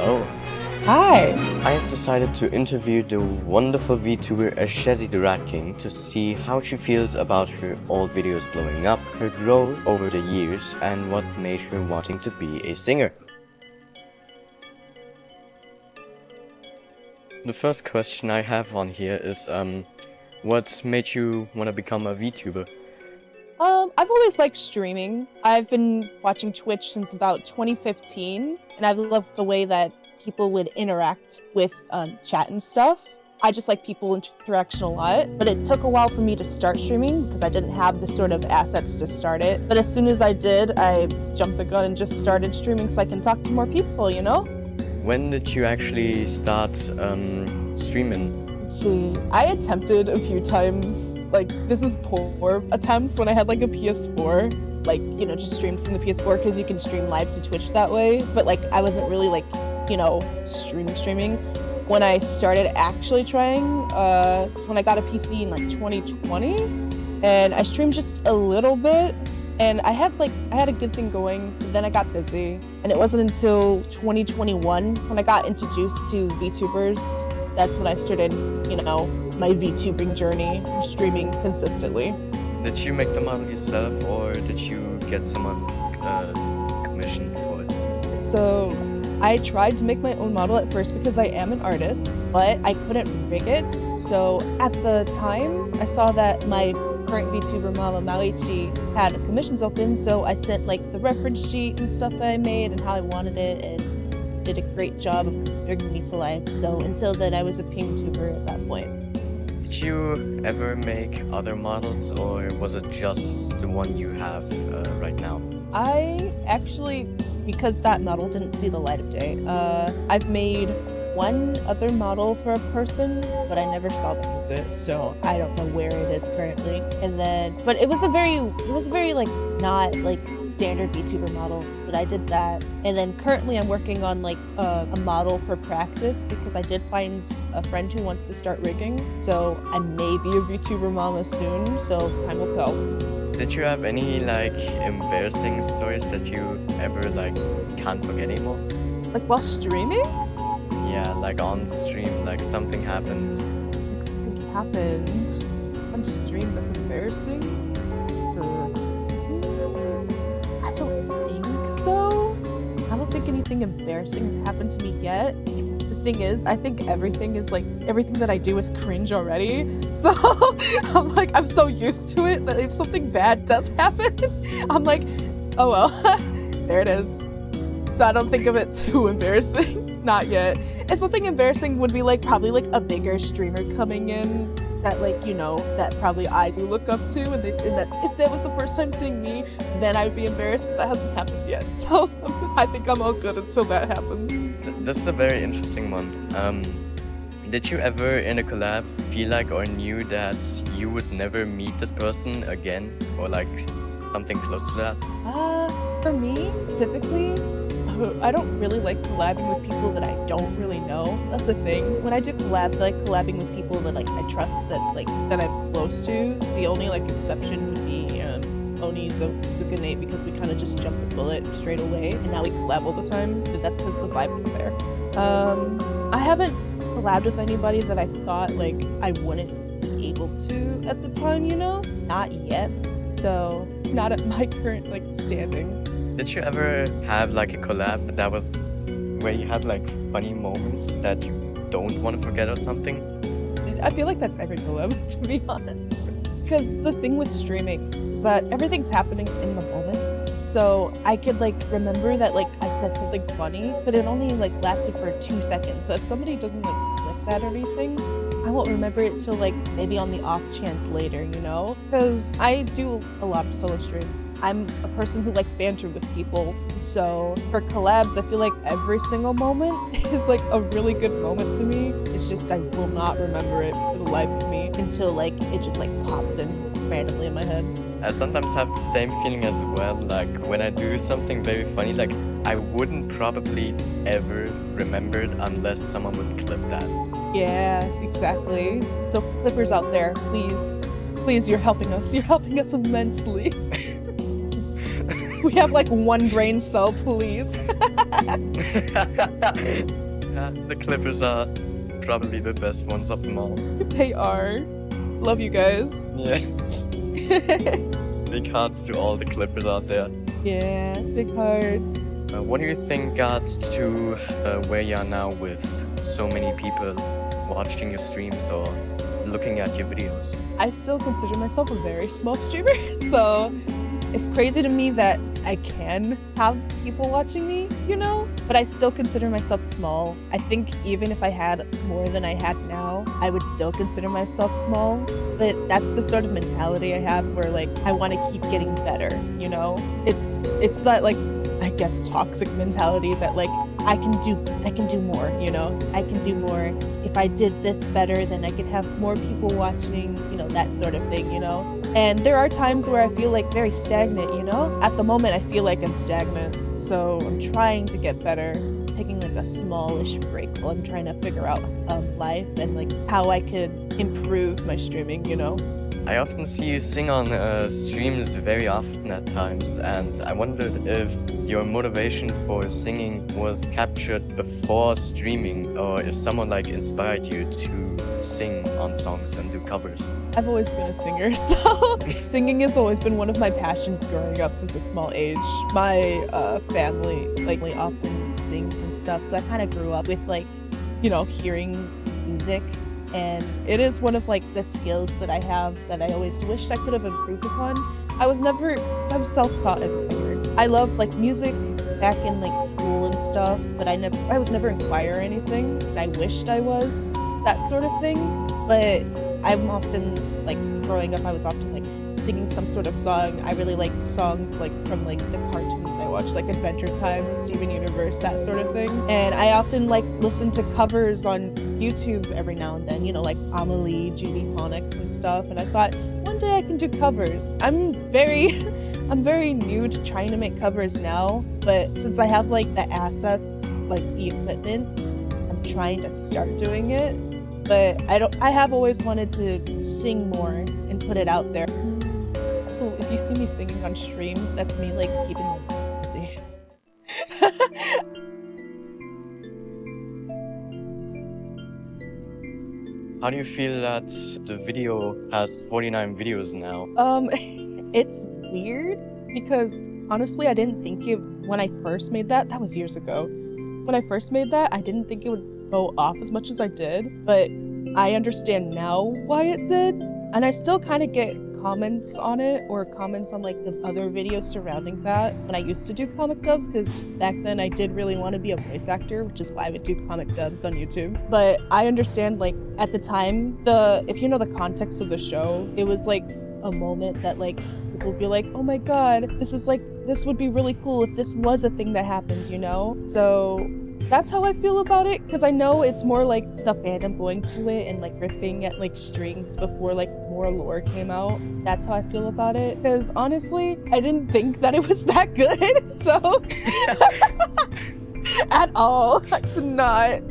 Hello. Hi. I have decided to interview the wonderful VTuber Ashezi the Rat King to see how she feels about her old videos blowing up, her growth over the years, and what made her wanting to be a singer. The first question I have on here is, what made you want to become a VTuber? I've always liked streaming. I've been watching Twitch since about 2015, and I've loved the way that people would interact with chat and stuff. I just like people interaction a lot, but it took a while for me to start streaming because I didn't have the sort of assets to start it. But as soon as I did, I jumped the gun and just started streaming so I can talk to more people, you know? When did you actually start streaming? Let's see, I attempted a few times, like, this is poor attempts when I had like a PS4, like, you know, just streamed from the PS4 because you can stream live to Twitch that way, but like, I wasn't really like, you know, streaming. When I started actually trying, was when I got a PC in like 2020, and I streamed just a little bit, and I had a good thing going, but then I got busy, and it wasn't until 2021 when I got introduced to VTubers. That's when I started, you know, my VTubing journey, streaming consistently. Did you make the model yourself, or did you get someone commissioned for it? So I tried to make my own model at first because I am an artist, but I couldn't rig it. So at the time, I saw that my current VTuber Mama Malichi had commissions open, so I sent like the reference sheet and stuff that I made and how I wanted it, and did a great job of bringing me to life. So until then, I was a pink tuber at that point. Did you ever make other models, or was it just the one you have right now? I actually, because that model didn't see the light of day, I've made one other model for a person, but I never saw them use it, so I don't know where it is currently. And then, but it was a very like not like standard VTuber model, but I did that. And then currently I'm working on like a model for practice because I did find a friend who wants to start rigging, so I may be a VTuber mama soon, so time will tell. Did you have any like embarrassing stories that you ever like can't forget anymore? Like while streaming? Yeah, like on stream, like something happened. Like something happened on stream that's embarrassing? I don't think so. I don't think anything embarrassing has happened to me yet. The thing is, I think everything that I do is cringe already. So I'm so used to it that if something bad does happen, I'm like, oh well, there it is. So I don't think of it too embarrassing. Not yet. And something embarrassing would be like probably like a bigger streamer coming in that like, you know, that probably I do look up to, and that if that was the first time seeing me, then I would be embarrassed, but that hasn't happened yet. So I think I'm all good until that happens. This is a very interesting one. Did you ever in a collab feel like or knew that you would never meet this person again, or like something close to that? For me, typically, I don't really like collabing with people that I don't really know. That's the thing. When I do collabs, I like collabing with people that like I trust, that I'm close to. The only like exception would be Oni Zukanate, because we kind of just jumped the bullet straight away, and now we collab all the time. But that's because the vibe is there. I haven't collabed with anybody that I thought like I wouldn't be able to at the time, you know? Not yet. So not at my current like standing. Did you ever have like a collab that was where you had like funny moments that you don't want to forget or something? I feel like that's every collab, to be honest. Because the thing with streaming is that everything's happening in the moment. So I could like remember that like I said something funny, but it only like lasted for 2 seconds. So if somebody doesn't like clip that or anything, I won't remember it till like maybe on the off chance later, you know? Because I do a lot of solo streams. I'm a person who likes banter with people. So for collabs, I feel like every single moment is like a really good moment to me. It's just I will not remember it for the life of me until like it just like pops in randomly in my head. I sometimes have the same feeling as well, like when I do something very funny, like I wouldn't probably ever remember it unless someone would clip that. Yeah, exactly. So clippers out there, please, you're helping us. You're helping us immensely. We have like one brain cell, please. Yeah, the Clippers are probably the best ones of them all. They are. Love you guys. Yes. Big hearts to all the Clippers out there. Yeah, big hearts. What do you think got to where you are now with so many people watching your streams or looking at your videos? I still consider myself a very small streamer, so it's crazy to me that I can have people watching me, you know? But I still consider myself small. I think even if I had more than I had now, I would still consider myself small. But that's the sort of mentality I have where like I want to keep getting better, you know? It's that like I guess toxic mentality that like I can do more, you know? I can do more. If I did this better, then I could have more people watching, you know, that sort of thing, you know? And there are times where I feel like very stagnant, you know? At the moment, I feel like I'm stagnant. So I'm trying to get better, taking like a smallish break while I'm trying to figure out life and like how I could improve my streaming, you know? I often see you sing on streams very often at times, and I wondered if your motivation for singing was captured before streaming, or if someone like inspired you to sing on songs and do covers. I've always been a singer, so singing has always been one of my passions growing up since a small age. My family like often sings and stuff, so I kind of grew up with like, you know, hearing music. And it is one of like the skills that I have that I always wished I could have improved upon. I was I'm self-taught as a singer. I loved like music back in like school and stuff, but I was never in choir or anything. And I wished I was that sort of thing. But I'm often like growing up, I was often like singing some sort of song. I really liked songs like from like the cartoons I watched, like Adventure Time, Steven Universe, that sort of thing. And I often like listen to covers on YouTube every now and then, you know, like Amelie, Judy Phonics and stuff. And I thought one day I can do covers. I'm very new to trying to make covers now, but since I have like the assets, like the equipment, I'm trying to start doing it. But I have always wanted to sing more and put it out there. So if you see me singing on stream, that's me like keeping them busy. How do you feel that the video has 49 videos now? It's weird because honestly, I didn't think it when I first made that was years ago. When I first made that, I didn't think it would go off as much as I did, but I understand now why it did. And I still kind of get comments on it or comments on like the other videos surrounding that when I used to do comic dubs, because back then I did really want to be a voice actor, which is why I would do comic dubs on YouTube. But I understand like at the time, if you know the context of the show, it was like a moment that like people would be like, oh my god, this would be really cool if this was a thing that happened, you know? So that's how I feel about it, because I know it's more like the fandom going to it and like ripping at like strings before like more lore came out. That's how I feel about it, because honestly, I didn't think that it was that good, so at all. I did not.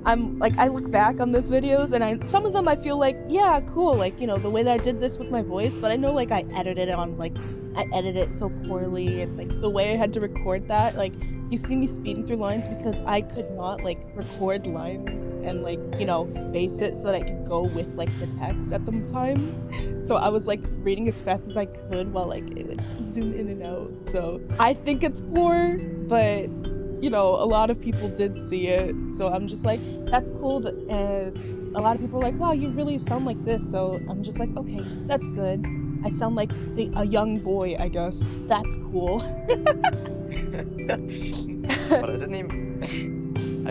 I look back on those videos and some of them I feel like, yeah, cool, like, you know, the way that I did this with my voice, but I know like I edited it so poorly, and like the way I had to record that, like you see me speeding through lines because I could not like record lines and like, you know, space it so that I could go with like the text at the time. So I was like reading as fast as I could while like it would zoom in and out. So I think it's poor, but you know, a lot of people did see it, so I'm just like, that's cool. And a lot of people are like, wow, you really sound like this. So I'm just like, okay, that's good. I sound like a young boy, I guess. That's cool. But I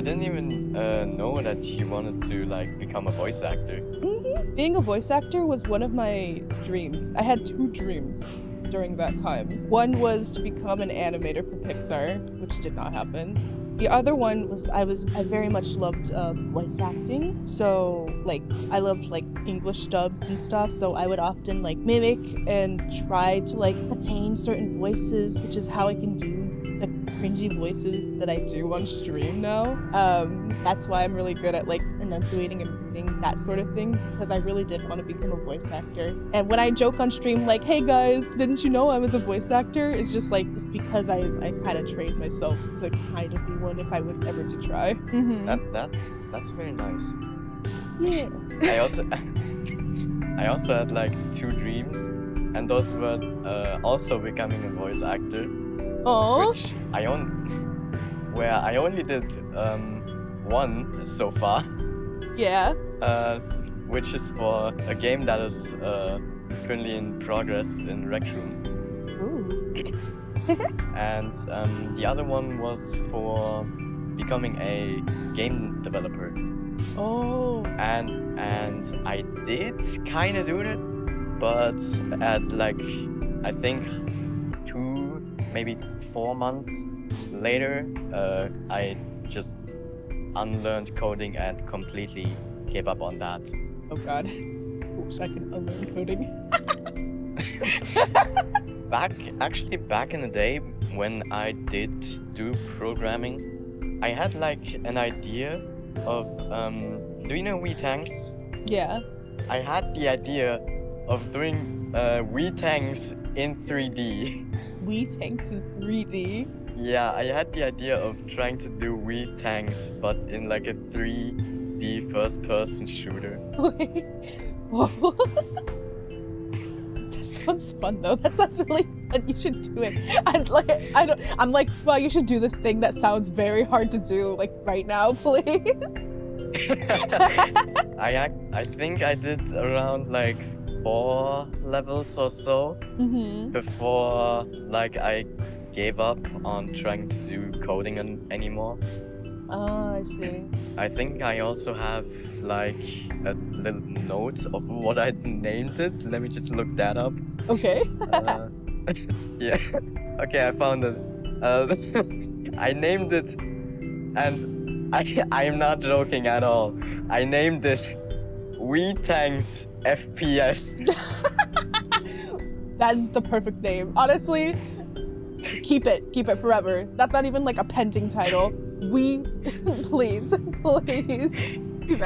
didn't even know that you wanted to like become a voice actor. Mm-hmm. Being a voice actor was one of my dreams. I had 2 dreams during that time. One was to become an animator for Pixar, which did not happen. The other one was I very much loved voice acting. So like I loved like English dubs and stuff. So I would often like mimic and try to like attain certain voices, which is how I can do the cringy voices that I do on stream now. That's why I'm really good at like enunciating and reading that sort of thing, because I really did want to become a voice actor. And when I joke on stream like, hey guys, didn't you know I was a voice actor? It's just like, it's because I kind of trained myself to kind of be one if I was ever to try. That's very nice. Yeah. I also had like 2 dreams, and those were also becoming a voice actor. Oh. Which I only did one so far. Yeah. Which is for a game that is currently in progress in Rec Room. Ooh. And the other one was for becoming a game developer. Oh. And I did kind of do it, but at like, I think 2, maybe 4 months later, I just unlearned coding and completely gave up on that. Oh god. I wish I could unlearn coding. Back in the day when I did do programming, I had like an idea of do you know tanks? Yeah. I had the idea of doing tanks in 3D. Tanks in 3D? Yeah, I had the idea of trying to do tanks, but in like a 3D first-person shooter. Wait. Whoa. That sounds fun though. That sounds really fun. You should do it. I'm like, well, you should do this thing that sounds very hard to do, like right now, please. I think I did around like 4 levels or so before like I gave up on trying to do coding anymore. Oh, I see. I think I also have like a little note of what I named it. Let me just look that up. Okay. Yeah. Okay, I found it. I named it, and I'm not joking at all. I named it Tanks FPS. That is the perfect name. Honestly, keep it forever. That's not even like a pending title. Please.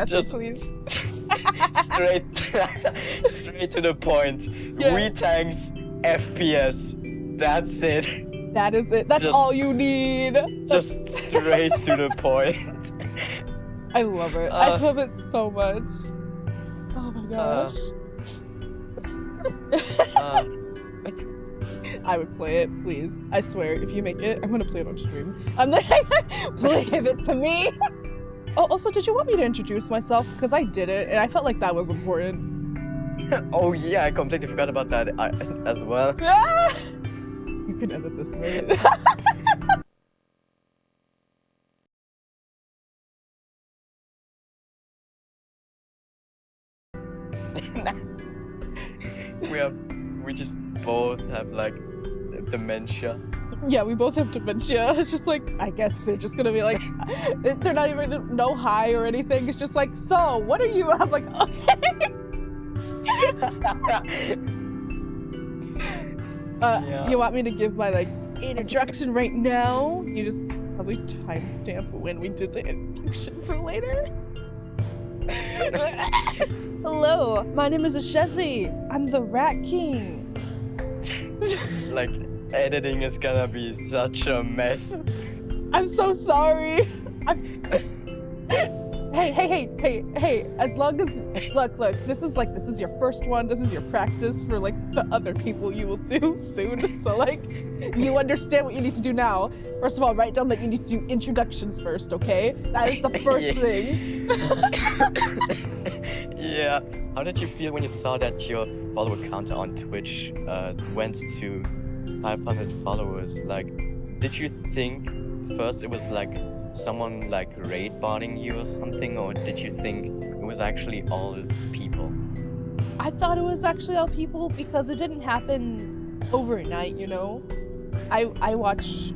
Just please. straight to the point. Yeah. Tanks FPS. That's it. That is it. That's all you need. Just straight to the point. I love it. I love it so much. Oh my gosh. I would play it, please. I swear, if you make it, I'm gonna play it on stream. I'm like, please give it to me. Oh, also, did you want me to introduce myself? Because I did it, and I felt like that was important. Oh yeah, I completely forgot about that as well. You can edit this, right? We just both have like dementia. Yeah, we both have dementia. It's just like, I guess they're just gonna be like, they're not even no hi or anything. It's just like, so what are you? I'm like, okay. Yeah. You want me to give my like introduction right now? You just probably timestamp when we did the introduction for later. Hello, my name is Ashezi. I'm the Rat King. Like, editing is gonna be such a mess. I'm so sorry. Hey, as long as, look, this is your first one, this is your practice for like the other people you will do soon, so like, you understand what you need to do now. First of all, write down that you need to do introductions first, okay? That is the first thing. Yeah. How did you feel when you saw that your follower count on Twitch went to 500 followers? Like, did you think first it was like someone like raid botting you or something, or did you think it was actually all people? I thought it was actually all people because it didn't happen overnight, you know? I watch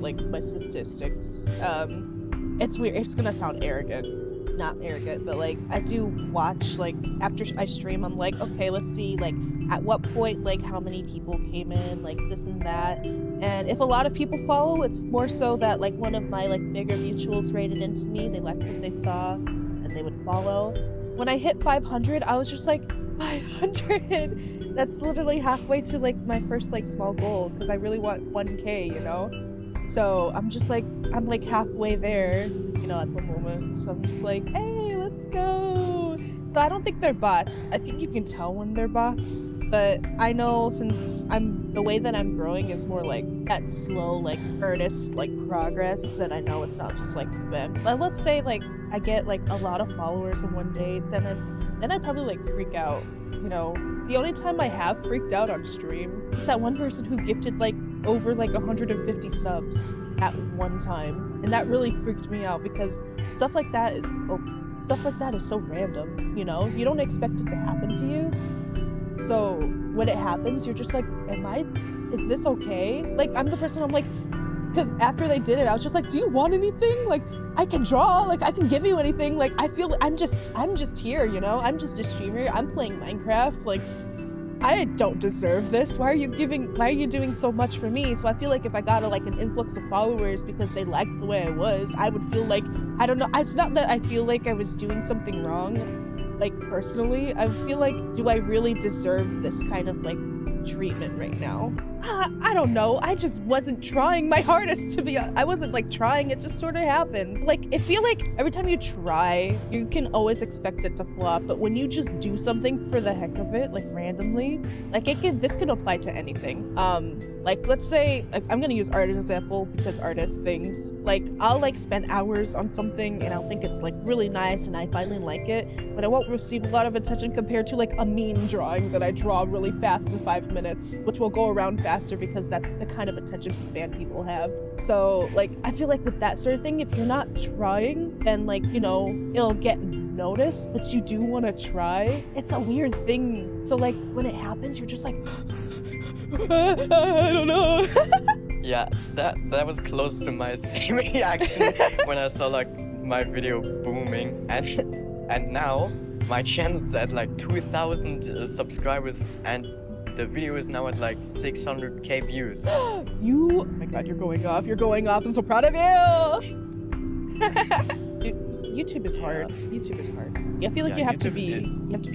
like my statistics. It's weird, it's gonna sound not arrogant, but like I do watch, like after I stream, I'm like, okay, let's see like at what point, like, how many people came in, like, this and that. And if a lot of people follow, it's more so that, like, one of my, like, bigger mutuals rated into me, they liked what they saw, and they would follow. When I hit 500, I was just like, 500! That's literally halfway to, like, my first, like, small goal, because I really want 1K, you know? So I'm just like, I'm like halfway there, you know, at the moment. So I'm just like, hey, let's go. So I don't think they're bots. I think you can tell when they're bots, but I know since the way that I'm growing is more like that slow, like earnest, like progress, that I know it's not just like them. But let's say like I get like a lot of followers in one day, then I probably like freak out, you know. The only time I have freaked out on stream is that one person who gifted like over like 150 subs at one time, and that really freaked me out because stuff like that is so random, you know? You don't expect it to happen to you. So when it happens, you're just like, is this okay? Like, I'm the person, I'm like, because after they did it, I was just like, do you want anything? Like, I can draw, like, I can give you anything. Like, I feel I'm just here, you know? I'm just a streamer. I'm playing Minecraft. Like, I don't deserve this. Why are you doing so much for me? So I feel like if I got like an influx of followers because they liked the way I was, I would feel like, I don't know, it's not that I feel like I was doing something wrong, like personally. I feel like, do I really deserve this kind of like treatment right now? I don't know. I just wasn't trying my hardest to be. I wasn't like trying. It just sort of happened. Like, I feel like every time you try, you can always expect it to flop. But when you just do something for the heck of it, like randomly, like this can apply to anything. Like let's say I'm gonna use art as an example because artist things. Like I'll like spend hours on something and I'll think it's like really nice and I finally like it, but I won't receive a lot of attention compared to like a meme drawing that I draw really fast in 5 minutes, which will go around faster because that's the kind of attention span people have. So like I feel like with that sort of thing, if you're not trying, then like, you know, it'll get noticed, but you do want to try. It's a weird thing. So like when it happens, you're just like I don't know. Yeah, that was close to my same reaction when I saw like my video booming, and now my channel's at like 2,000 subscribers and the video is now at like 600k views. Oh my god, you're going off. I'm so proud of you. YouTube is hard. YouTube is hard. I feel like you have to be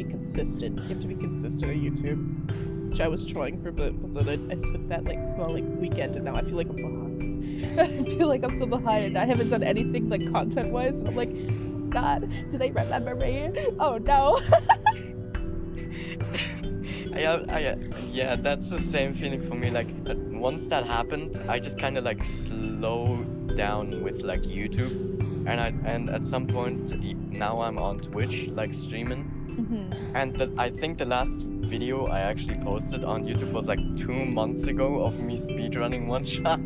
consistent. You have to be consistent on YouTube, which I was trying for, but then I took that like small like weekend, and now I feel like I'm behind. I feel like I'm so behind. I haven't done anything like content wise, and I'm like, oh god, do they remember me? Oh no. Yeah, that's the same feeling for me. Like once that happened, I just kind of like slowed down with like YouTube, and at some point now I'm on Twitch like streaming. Mm-hmm. And I think the last video I actually posted on YouTube was like 2 months ago of me speedrunning one shot.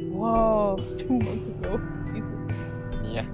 Whoa, 2 months ago. Jesus. Yeah.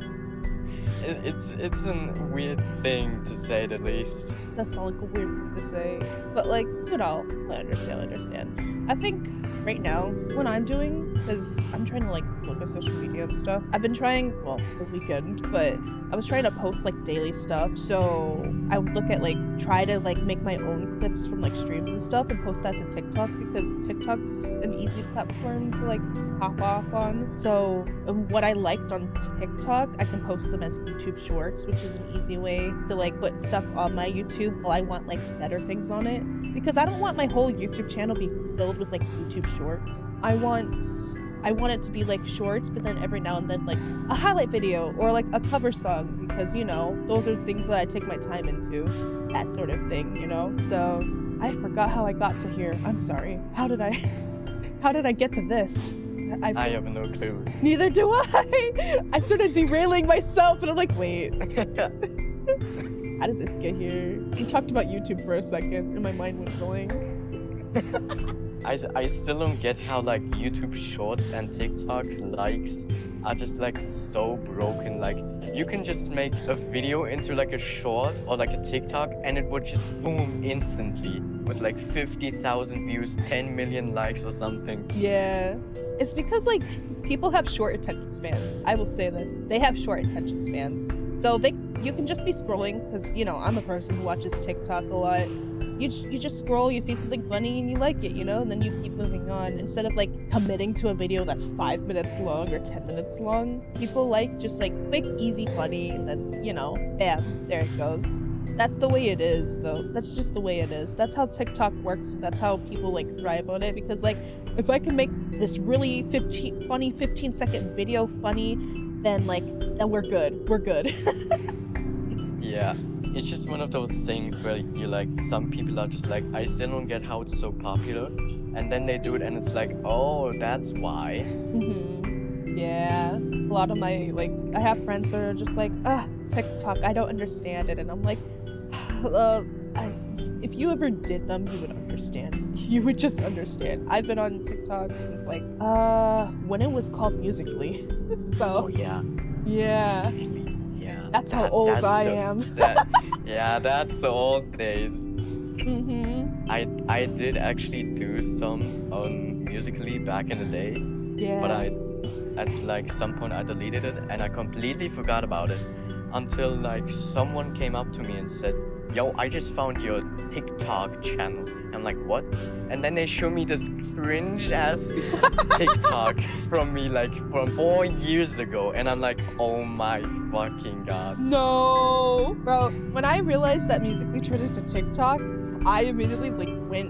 It's a weird thing to say the least. That's not like a weird thing to say. But like, you know, I understand. I think right now, what I'm doing, because I'm trying to like look at social media and stuff. I've been trying, well, the weekend, but I was trying to post like daily stuff. So I would look at like, try to like make my own clips from like streams and stuff and post that to TikTok, because TikTok's an easy platform to like pop off on. So what I liked on TikTok, I can post them as YouTube shorts, which is an easy way to like put stuff on my YouTube while I want like better things on it, because I don't want my whole YouTube channel be filled with like YouTube shorts. I want it to be like shorts, but then every now and then like a highlight video or like a cover song, because you know, those are things that I take my time into, that sort of thing, you know. So I forgot how I got to here. I'm sorry. How did I get to this? I have no clue. Neither do I. I started derailing myself and I'm like, wait. How did this get here? We talked about YouTube for a second and my mind went blank. I still don't get how like YouTube shorts and TikTok likes are just like so broken. Like you can just make a video into like a short or like a TikTok and it would just boom instantly. with like 50,000 views, 10 million likes or something. Yeah. It's because like people have short attention spans. I will say this. They have short attention spans. So you can just be scrolling, because you know, I'm a person who watches TikTok a lot. You just scroll, you see something funny and you like it, you know, and then you keep moving on instead of like committing to a video that's 5 minutes long or 10 minutes long. People like just like quick, easy, funny, and then, you know, bam, there it goes. That's the way it is, though. That's just the way it is. That's how TikTok works. That's how people like thrive on it, because like if I can make this really funny 15-second video funny, then we're good. We're good. Yeah, it's just one of those things where you're like, some people are just like, I still don't get how it's so popular, and then they do it and it's like, oh, that's why. Yeah, a lot of my, like, I have friends that are just like, TikTok, I don't understand it, and I'm like, if you ever did them, you would understand. You would just understand. I've been on TikTok since like, when it was called Musical.ly. So, Oh yeah. yeah. Musical.ly. Yeah. That's how old I am. Yeah, that's the old days. Mm-hmm. I did actually do some on Musical.ly back in the day, Yeah. but at like some point I deleted it and I completely forgot about it until like someone came up to me and said, yo, I just found your TikTok channel. I'm like, what? And then they show me this cringe ass TikTok from me like from 4 years ago, and I'm like, oh my fucking god. No, bro. When I realized that Musical.ly turned into TikTok, I immediately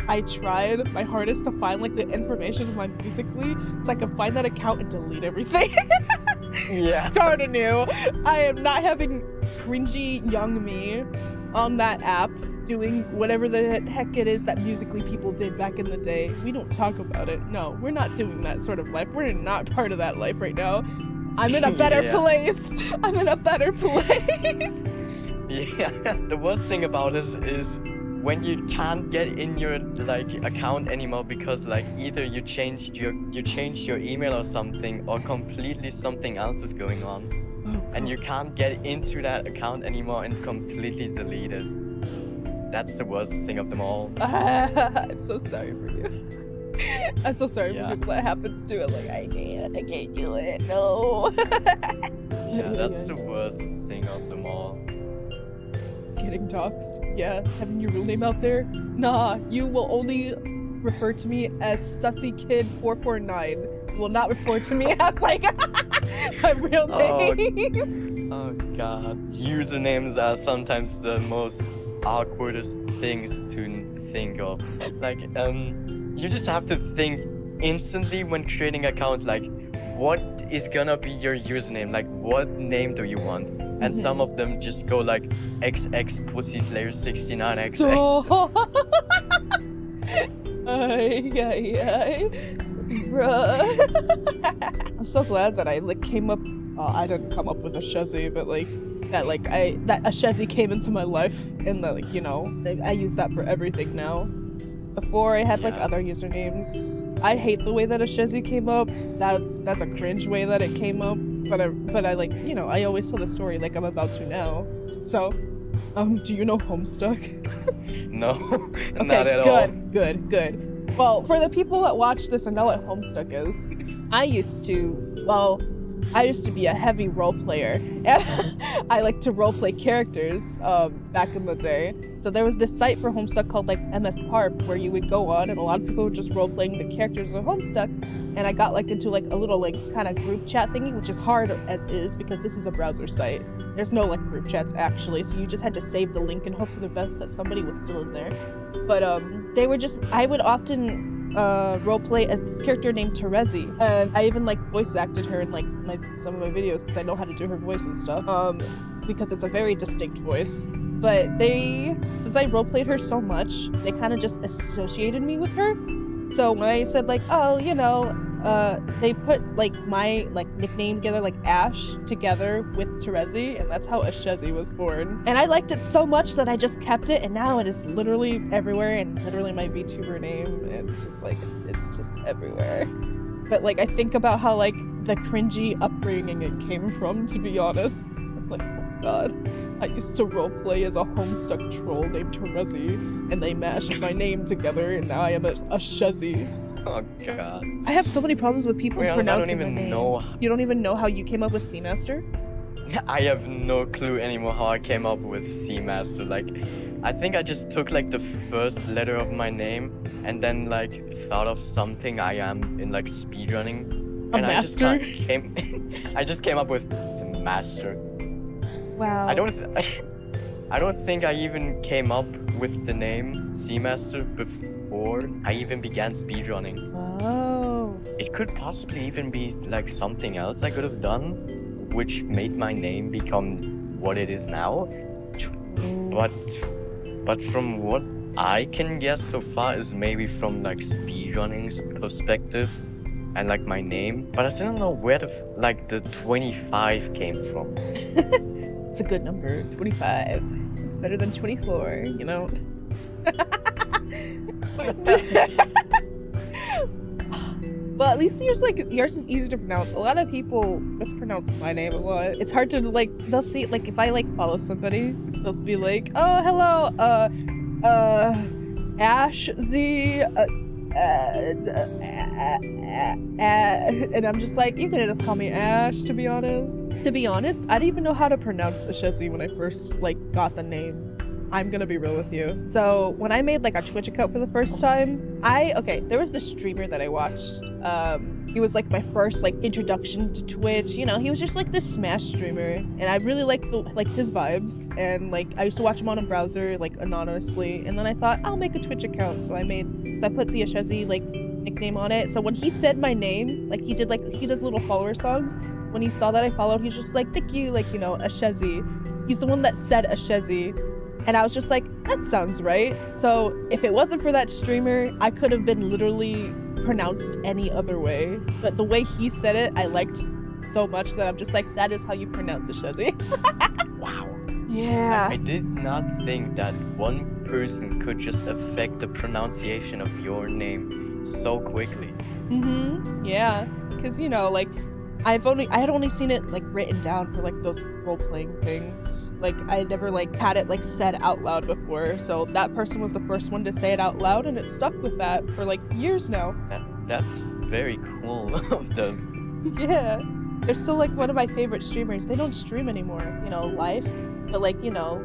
I tried my hardest to find like the information of my Musical.ly so I could find that account and delete everything. Yeah. Start anew. I am not having cringy young me on that app doing whatever the heck it is that Musical.ly people did back in the day. We don't talk about it. No, we're not doing that sort of life. We're not part of that life right now. I'm in a better place. I'm in a better place. Yeah, the worst thing about this is when you can't get in your like account anymore because like either you changed your email or something, or completely something else is going on. And you can't get into that account anymore and completely delete it. That's the worst thing of them all. I'm so sorry for you. I'm so sorry for people that happens to it. Like, I can't do it. No. Yeah, that's the worst thing of them all. Getting doxxed? Yeah. Having your real name out there? Nah, you will only refer to me as Sussy Kid 449. You will not refer to me as like my real name. Oh god. Usernames are sometimes the most awkwardest things to think of. Like, you just have to think instantly when creating an account, like, what is gonna be your username? Like, what name do you want? And some of them just go like XX Pussy Slayer 69XX. Bruh. I'm so glad that I like came up. I didn't come up with a Shezzy, but like that a Shezzy came into my life, and that, like, you know, I use that for everything now. Before I had like other usernames. I hate the way that a Shezzy came up. That's a cringe way that it came up. But I like, you know, I always tell the story like I'm about to now. So, do you know Homestuck? No, okay, not at all. Good. Well, for the people that watch this and know what Homestuck is, I used to be a heavy role player, and I like to role play characters back in the day. So there was this site for Homestuck called like MS Parp, where you would go on and a lot of people were just role playing the characters of Homestuck. And I got like into like a little like kind of group chat thingy, which is hard as is because this is a browser site. There's no like group chats actually, so you just had to save the link and hope for the best that somebody was still in there. But I would often roleplay as this character named Terezi, and I even like voice acted her in like some of my videos because I know how to do her voice and stuff, because it's a very distinct voice. But since I roleplayed her so much, they kind of just associated me with her. So when I said like, oh, you know, they put like my like nickname together, like Ash together with Terezi, and that's how Ashezi was born. And I liked it so much that I just kept it, and now it is literally everywhere, and literally my VTuber name, and just like it's just everywhere. But like I think about how like the cringy upbringing it came from, to be honest. I'm like, oh god. I used to roleplay as a homestuck troll named Terezi, and they mashed my name together, and now I am a Shezzy. Oh god. I have so many problems with people pronouncing I don't even my name. know. You don't even know how you came up with Seamaster? I have no clue anymore how I came up with Seamaster. Like, I think I just took like the first letter of my name and then like thought of something I am in like speedrunning. A master? I just came up with the master. Wow. I don't think I even came up with the name Seamaster before I even began speedrunning. Oh. It could possibly even be like something else I could have done, which made my name become what it is now. But from what I can guess so far is maybe from like speedrunning's perspective and like my name. But I still don't know where the 25 came from. It's a good number, 25. It's better than 24, you know? But at least yours is easy to pronounce. A lot of people mispronounce my name a lot. It's hard to like, they'll see, like if I like follow somebody, they'll be like, oh, hello, Ash Z, and I'm just like, you can just call me Ash, to be honest. To be honest, I didn't even know how to pronounce Ashesi when I first like got the name. I'm gonna be real with you. So when I made like a Twitch account for the first time, there was this streamer that I watched. He was like my first like introduction to Twitch. You know, he was just like this Smash streamer, and I really liked his vibes. And like I used to watch him on a browser like anonymously. And then I thought I'll make a Twitch account, so I put the Ashesi like nickname on it. So when he said my name, like he does little follower songs. When he saw that I followed, he's just like, thank you, like, you know, Ashesi. He's the one that said Ashesi. And I was just like, that sounds right. So if it wasn't for that streamer, I could have been literally pronounced any other way. But the way he said it, I liked so much that I'm just like, that is how you pronounce Ashesi. Wow. Yeah. I did not think that one person could just affect the pronunciation of your name so quickly. Mm-hmm. Yeah. Because, you know, like, I had only seen it like written down for like those role-playing things. Like I never like had it like said out loud before. So that person was the first one to say it out loud, and it stuck with that for like years now. That's very cool of them. Yeah. They're still like one of my favorite streamers. They don't stream anymore, you know, live. But like, you know,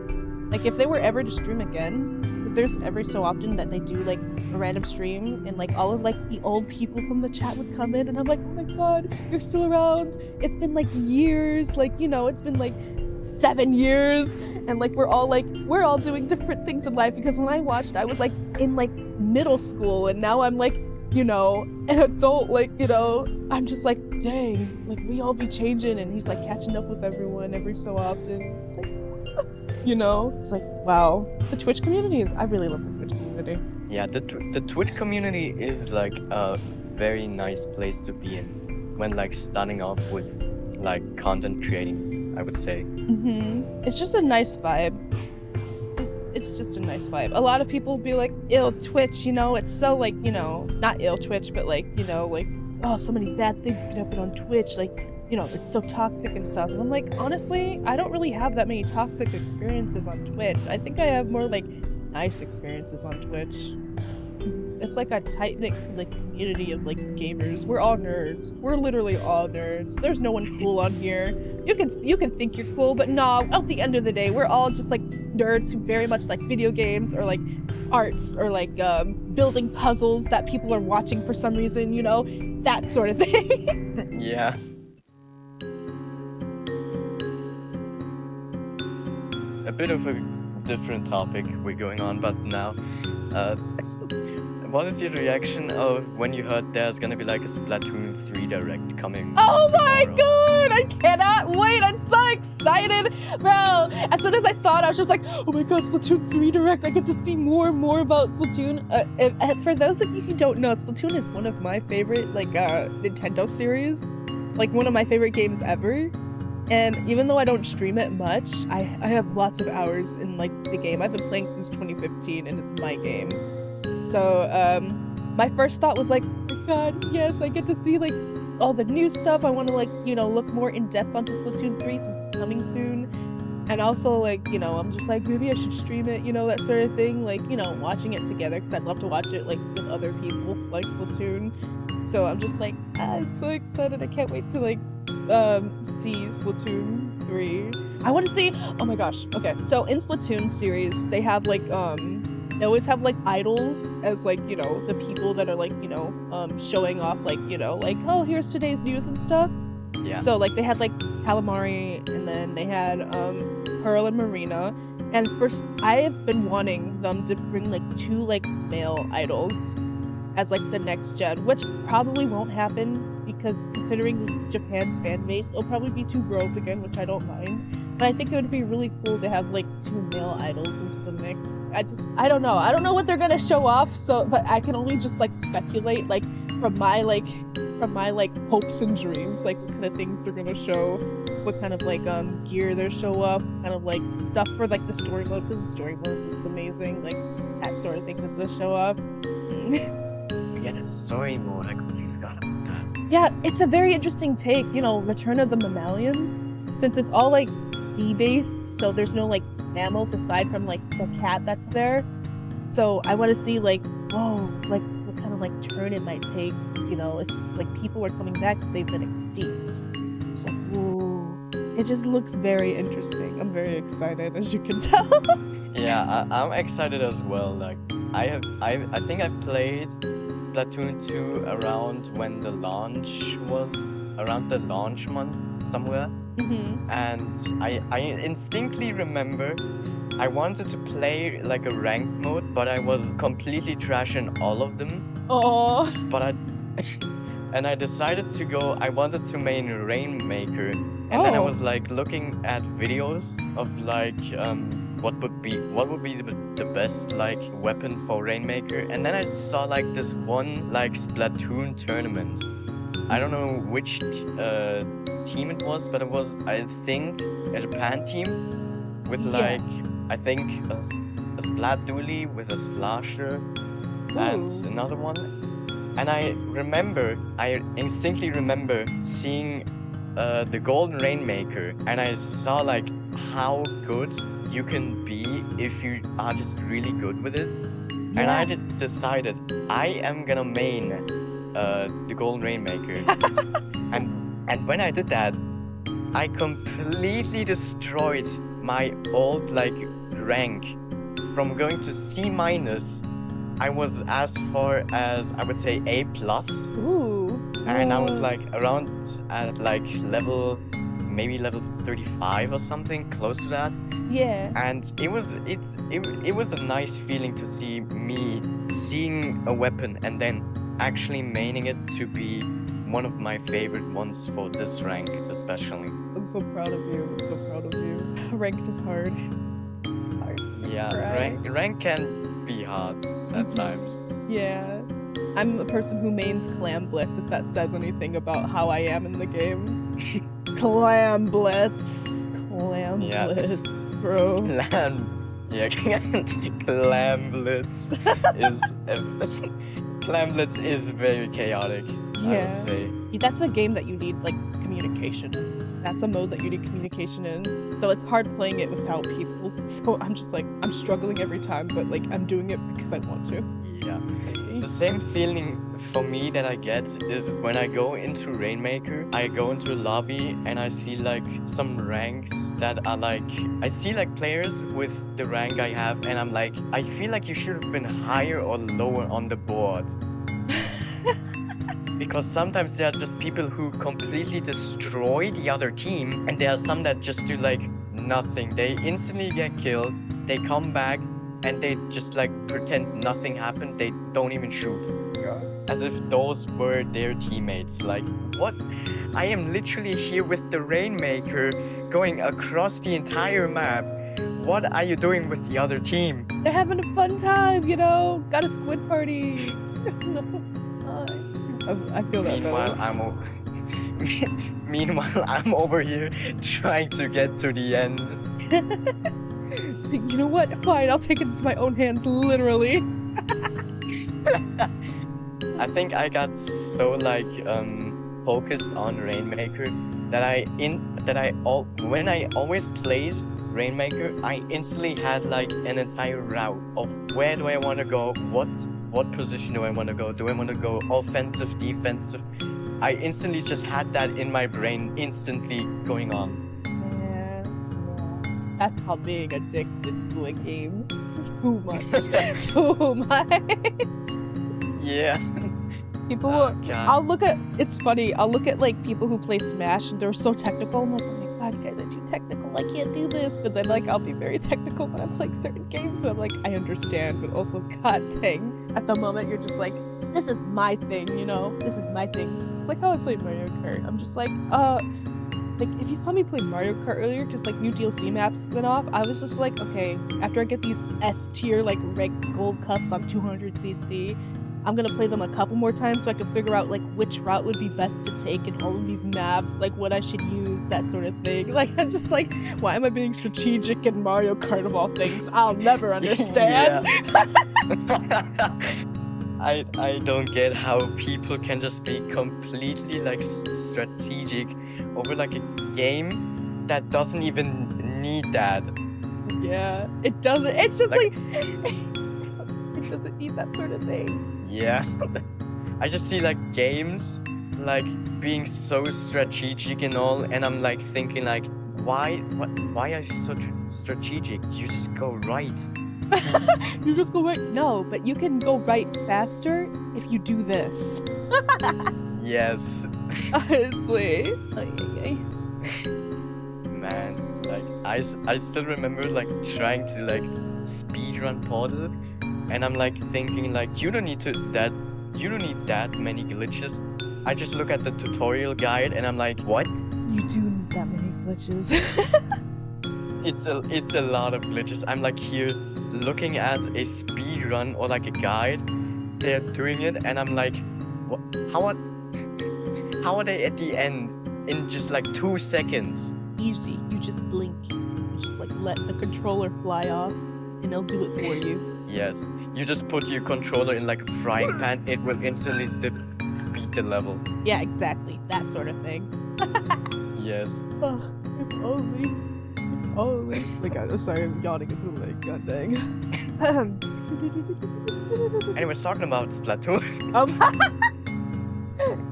like if they were ever to stream again, because there's every so often that they do like a random stream, and like all of like the old people from the chat would come in, and I'm like, oh my god, you're still around. It's been like years, like, you know, it's been like 7 years, and like we're all doing different things in life. Because when I watched, I was like in like middle school, and now I'm like, you know, an adult, like, you know, I'm just like, dang, like we all be changing, and he's like catching up with everyone every so often. It's like, you know, it's like, wow. The Twitch community I really love the Twitch community. Yeah, the Twitch community is like a very nice place to be in when like starting off with like content creating, I would say. Mm-hmm. It's just a nice vibe. It's just a nice vibe. A lot of people be like, ill Twitch, you know, it's so like, you know, not ill Twitch, but like, you know, like, oh, so many bad things can happen on Twitch, like, you know, it's so toxic and stuff. And I'm like, honestly, I don't really have that many toxic experiences on Twitch. I think I have more like nice experiences on Twitch. It's like a tight-knit like community of like gamers. We're all nerds. We're literally all nerds. There's no one cool on here. You can think you're cool, but nah, at the end of the day, we're all just like nerds who very much like video games or like arts or like building puzzles that people are watching for some reason, you know, that sort of thing. Yeah. A bit of a different topic we're going on, but now, what is your reaction of when you heard there's gonna be like a Splatoon 3 Direct coming? Oh my tomorrow? god, I cannot wait, I'm so excited, bro. As soon as I saw it, I was just like, oh my god, Splatoon 3 Direct, I get to see more and more about Splatoon. For those of you who don't know, Splatoon is one of my favorite, like, Nintendo series. Like, one of my favorite games ever. And even though I don't stream it much, I have lots of hours in, like, the game. I've been playing since 2015, and it's my game. So, my first thought was like, oh my god, yes, I get to see, like, all the new stuff. I want to, like, you know, look more in depth onto Splatoon 3 since it's coming soon. And also, like, you know, I'm just like, maybe I should stream it, you know, that sort of thing. Like, you know, watching it together, because I'd love to watch it, like, with other people, like Splatoon. So I'm just like, I'm so excited. I can't wait to, like, see Splatoon 3. I want to see, oh my gosh. Okay, so in Splatoon series, they have, like, they always have, like, idols as, like, you know, the people that are, like, you know, showing off, like, you know, like, oh, here's today's news and stuff. Yeah. So, like, they had, like, Calamari, and then they had, Pearl and Marina. And first, I have been wanting them to bring, like, 2, like, male idols as, like, the next gen, which probably won't happen, because considering Japan's fan base, it'll probably be 2 girls again, which I don't mind. But I think it would be really cool to have, like, 2 male idols into the mix. I don't know. I don't know what they're gonna show off, so, but I can only just, like, speculate, like, from my hopes and dreams, like, what kind of things they're gonna show, what kind of, like, gear they'll show off, kind of, like, stuff for, like, the story mode, because the story mode looks amazing, like, that sort of thing that they'll show off. Yeah, the story mode, I completely forgot about that. Yeah, it's a very interesting take, you know, Return of the Mammalians, since it's all, like, sea-based, so there's no, like, mammals aside from, like, the cat that's there. So I want to see, like, whoa, like, what kind of, like, turn it might take, you know, if, like, people are coming back because they've been extinct. It's like, whoa, it just looks very interesting. I'm very excited, as you can tell. Yeah, I'm excited as well. Like, I think I played Splatoon 2 around when the launch was, around the launch month somewhere. And I instinctly remember I wanted to play like a ranked mode, but I was completely trash in all of them. Oh. But and I decided to go, I wanted to main Rainmaker. And then I was like looking at videos of like what would be the best like weapon for Rainmaker. And then I saw like this one like Splatoon tournament. I don't know which team it was, but it was, I think, a Japan team with like, I think a Splat Dually with a Slasher and another one. And I instinctly remember seeing the Golden Rainmaker, and I saw like how good you can be if you are just really good with it. And I decided I am gonna main the Golden Rainmaker. and when I did that, I completely destroyed my old like rank from going to C-. I was as far as, I would say, A+. And I was like around at like maybe level 35 or something, close to that. Yeah. And it was a nice feeling to see me seeing a weapon and then actually maining it to be one of my favorite ones for this rank, especially. I'm so proud of you. I'm so proud of you. Ranked is hard. It's hard. Yeah, rank can be hard at times. Yeah. I'm a person who mains Clam Blitz, if that says anything about how I am in the game. Clam Blitz. Clam Blitz, bro. Clam Blitz is... Clam Blitz is very chaotic, I would say. That's a game that you need, like, communication. That's a mode that you need communication in. So it's hard playing it without people. So I'm just like, I'm struggling every time, but like, I'm doing it because I want to. Yeah. The same feeling for me that I get is when I go into Rainmaker, I go into a lobby and I see like some ranks that are like, I see like players with the rank I have, and I'm like, I feel like you should have been higher or lower on the board. Because sometimes there are just people who completely destroy the other team, and there are some that just do like nothing. They instantly get killed, they come back, and they just like pretend nothing happened. They don't even shoot. As if those were their teammates. Like, what? I am literally here with the Rainmaker going across the entire map. What are you doing with the other team? They're having a fun time, you know? Got a squid party. I feel that Meanwhile, I'm over here trying to get to the end. You know what? Fine, I'll take it into my own hands, literally. I think I got so like focused on Rainmaker that when I always played Rainmaker, I instantly had like an entire route of where do I want to go, what position do I want to go, do I want to go offensive, defensive. I instantly just had that in my brain instantly going on. Yeah. That's called being addicted to a game. Too much. Too much. Yeah. People Oh, will, God. it's funny, I'll look at like people who play Smash and they're so technical. I'm like, oh my god, you guys are too technical, I can't do this. But then like I'll be very technical when I'm playing certain games, and I'm like, I understand, but also god dang. At the moment you're just like, this is my thing, you know? This is my thing. It's like how I played Mario Kart. I'm just like if you saw me play Mario Kart earlier, because like new DLC maps went off, I was just like, okay, after I get these S tier like ranked gold cups on 200cc, I'm gonna play them a couple more times so I can figure out like which route would be best to take in all of these maps, like what I should use, that sort of thing. Like I'm just like, why am I being strategic in Mario Kart of all things? I'll never understand. I don't get how people can just be completely like strategic over like a game that doesn't even need that. Yeah, it doesn't. It's just like it doesn't need that sort of thing. Yeah. I just see like games like being so strategic and all, and I'm like thinking like, why are you so strategic? You just go right. You just go right. No, but you can go right faster if you do this. Yes. Honestly. Man, like I still remember like trying to like speedrun Portal, and I'm like thinking like you don't need that many glitches. I just look at the tutorial guide and I'm like, what? You do need that many glitches. It's a lot of glitches. I'm like here looking at a speedrun or like a guide. They're doing it and I'm like, what? How are they at the end in just like 2 seconds? Easy. You just blink. You just like let the controller fly off and it'll do it for you. Yes. You just put your controller in like a frying pan, it will instantly beat the level. Yeah, exactly. That sort of thing. Yes. Oh, if only. If only. Like, I'm sorry, I'm yawning into the mic. God dang. Anyways, talking about Splatoon.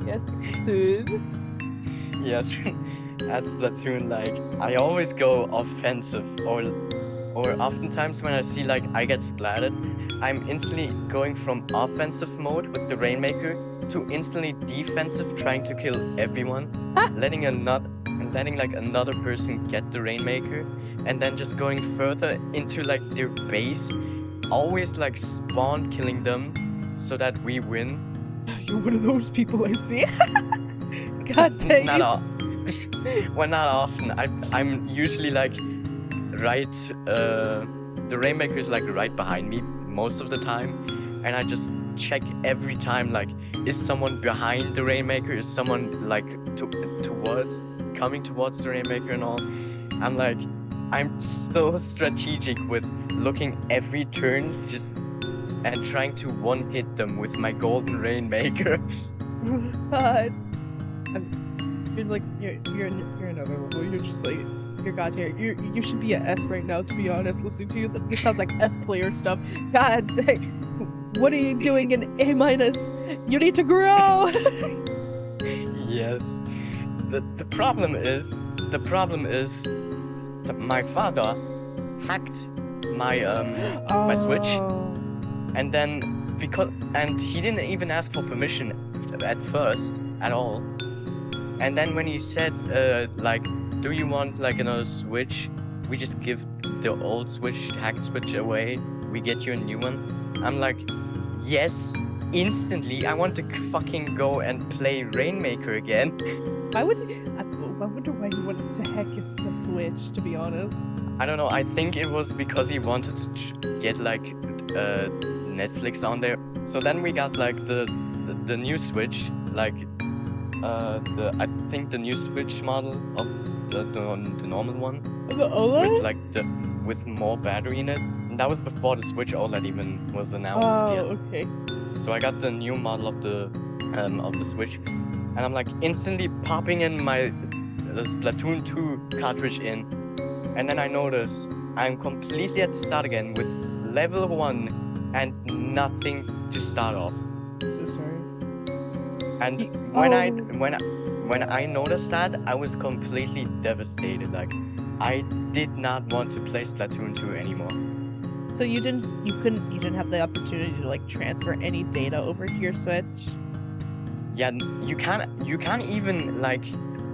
Yes, Splatoon. Yes. At Splatoon, like, I always go offensive, or oftentimes when I see like I get splattered, I'm instantly going from offensive mode with the Rainmaker to instantly defensive, trying to kill everyone, letting like another person get the Rainmaker, and then just going further into like their base, always like spawn killing them so that we win. You're one of those people I see. God dang. Well, not often. I'm usually like right. The Rainmaker is like right behind me most of the time, and I just check every time like, is someone behind the Rainmaker? Is someone like coming towards the Rainmaker and all? I'm so strategic with looking every turn and trying to one-hit them with my golden Rainmaker. God. You're like you're another level. You're just like you're god tier. You should be an S right now, to be honest. Listening to you, this sounds like S player stuff. God dang. What are you doing in A minus? You need to grow. Yes. The problem is that my father hacked my my Switch, and then he didn't even ask for permission at first at all. And then when he said like, do you want like another Switch? We just give the old Switch, hacked Switch away. We get you a new one. I'm like, yes, instantly. I want to fucking go and play Rainmaker again. I wonder why he wanted to hack the Switch, to be honest. I don't know. I think it was because he wanted to get like Netflix on there. So then we got like the new Switch, like I think the new Switch model of the normal one. The OLED? With more battery in it. And that was before the Switch OLED even was announced yet. Oh, okay. So I got the new model of the Switch, and I'm like instantly popping in my Splatoon 2 cartridge in, and then I notice I'm completely at the start again with level 1 and nothing to start off. I'm so sorry. And You- when I noticed that, I was completely devastated. Like, I did not want to play Splatoon 2 anymore. So you didn't have the opportunity to like transfer any data over to your Switch? Yeah, you can't even like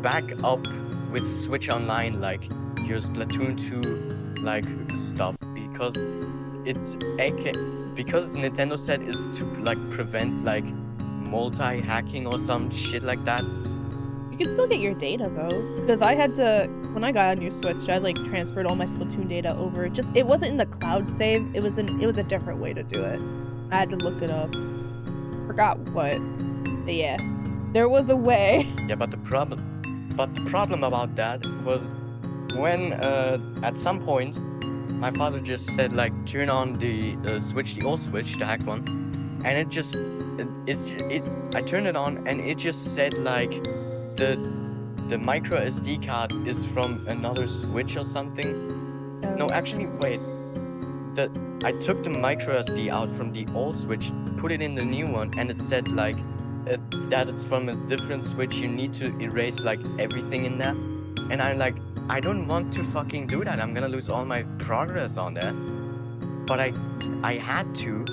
back up with Switch Online like your Splatoon 2 like stuff because because Nintendo said it's to like prevent like multi-hacking or some shit like that. You can still get your data though, because I had to when I got a new Switch, I like transferred all my Splatoon data over. It wasn't in the cloud save. It was a different way to do it. I had to look it up. Forgot what. But yeah, there was a way. Yeah, but the problem about that was when at some point my father just said like turn on the Switch, the old Switch, the hack one, and I turned it on and it just said like the micro SD card is from another Switch or something. No, actually, wait. I took the micro SD out from the old Switch, put it in the new one, and it said like that it's from a different Switch. You need to erase like everything in there, and I'm like, I don't want to fucking do that. I'm gonna lose all my progress on that. But I had to